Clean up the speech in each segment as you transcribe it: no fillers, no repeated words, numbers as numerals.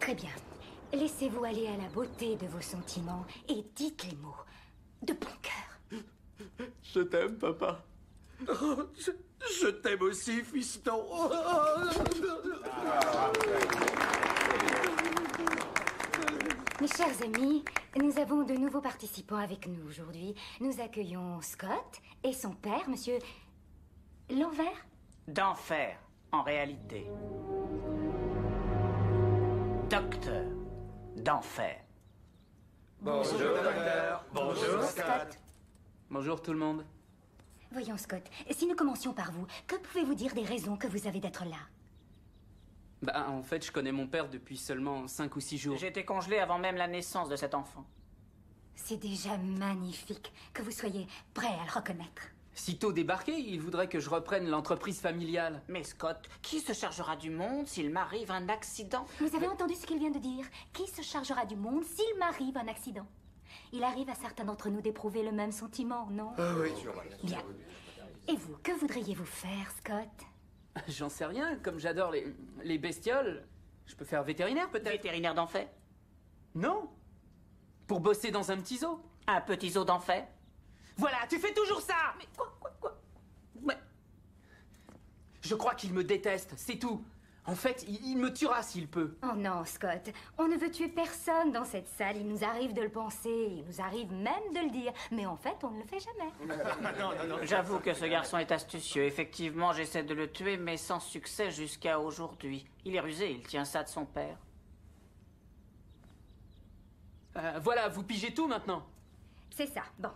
Très bien. Laissez-vous aller à la beauté de vos sentiments et dites les mots de bon cœur. Je t'aime, papa. Oh, je t'aime aussi, fiston. Mes chers amis, nous avons de nouveaux participants avec nous aujourd'hui. Nous accueillons Scott et son père, monsieur L'Envers. D'enfer, en réalité. Docteur d'enfer. Bonjour, docteur. Bonjour, Scott. Bonjour tout le monde. Voyons, Scott, si nous commencions par vous, que pouvez-vous dire des raisons que vous avez d'être là? Bah, en fait, je connais mon père depuis seulement 5 ou 6 jours. J'ai été congelé avant même la naissance de cet enfant. C'est déjà magnifique que vous soyez prêt à le reconnaître. Sitôt débarqué, il voudrait que je reprenne l'entreprise familiale. Mais Scott, qui se chargera du monde s'il m'arrive un accident? Vous avez entendu ce qu'il vient de dire? Qui se chargera du monde s'il m'arrive un accident? Il arrive à certains d'entre nous d'éprouver le même sentiment, non? Ah oui. Bien. Et vous, que voudriez-vous faire, Scott? J'en sais rien, comme j'adore les bestioles, je peux faire vétérinaire peut-être. Vétérinaire d'enfer? Non. Pour bosser dans un petit zoo. Un petit zoo d'enfer? Voilà, tu fais toujours ça. Mais quoi? Mais... Je crois qu'il me déteste, c'est tout. En fait, il me tuera s'il peut. Oh non, Scott, on ne veut tuer personne dans cette salle. Il nous arrive de le penser, il nous arrive même de le dire. Mais en fait, on ne le fait jamais. J'avoue que ce garçon est astucieux. Effectivement, j'essaie de le tuer, mais sans succès jusqu'à aujourd'hui. Il est rusé, il tient ça de son père. Voilà, vous pigez tout maintenant. C'est ça, bon.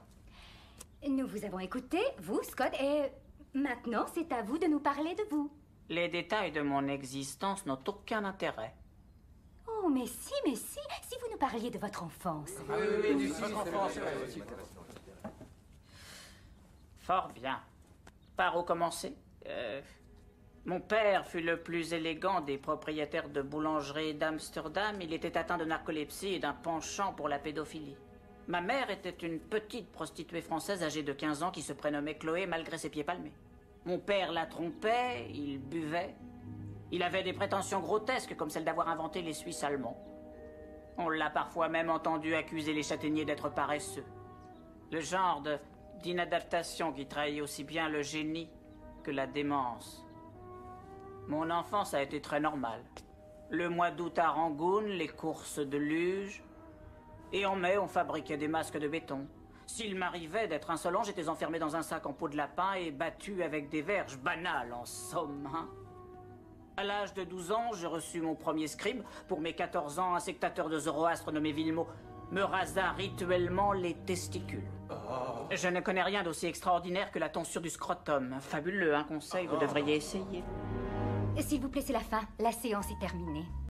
Nous vous avons écouté, vous, Scott, et maintenant, c'est à vous de nous parler de vous. Les détails de mon existence n'ont aucun intérêt. Oh, mais si, si vous nous parliez de votre enfance. Fort bien. Par où commencer? Mon père fut le plus élégant des propriétaires de boulangerie d'Amsterdam. Il était atteint de narcolepsie et d'un penchant pour la pédophilie. Ma mère était une petite prostituée française âgée de 15 ans qui se prénommait Chloé malgré ses pieds palmés. Mon père la trompait, il buvait. Il avait des prétentions grotesques comme celle d'avoir inventé les Suisses allemands. On l'a parfois même entendu accuser les châtaigniers d'être paresseux. Le genre d'inadaptation qui trahit aussi bien le génie que la démence. Mon enfance a été très normale. Le mois d'août à Rangoon, les courses de luge. Et en mai, on fabriquait des masques de béton. S'il m'arrivait d'être insolent, j'étais enfermé dans un sac en peau de lapin et battu avec des verges, banal en somme, hein. À l'âge de 12 ans, j'ai reçu mon premier scribe. Pour mes 14 ans, un sectateur de Zoroastre nommé Villemot me rasa rituellement les testicules. Je ne connais rien d'aussi extraordinaire que la tonsure du scrotum. Fabuleux, un conseil, vous devriez essayer. S'il vous plaît, c'est la fin. La séance est terminée.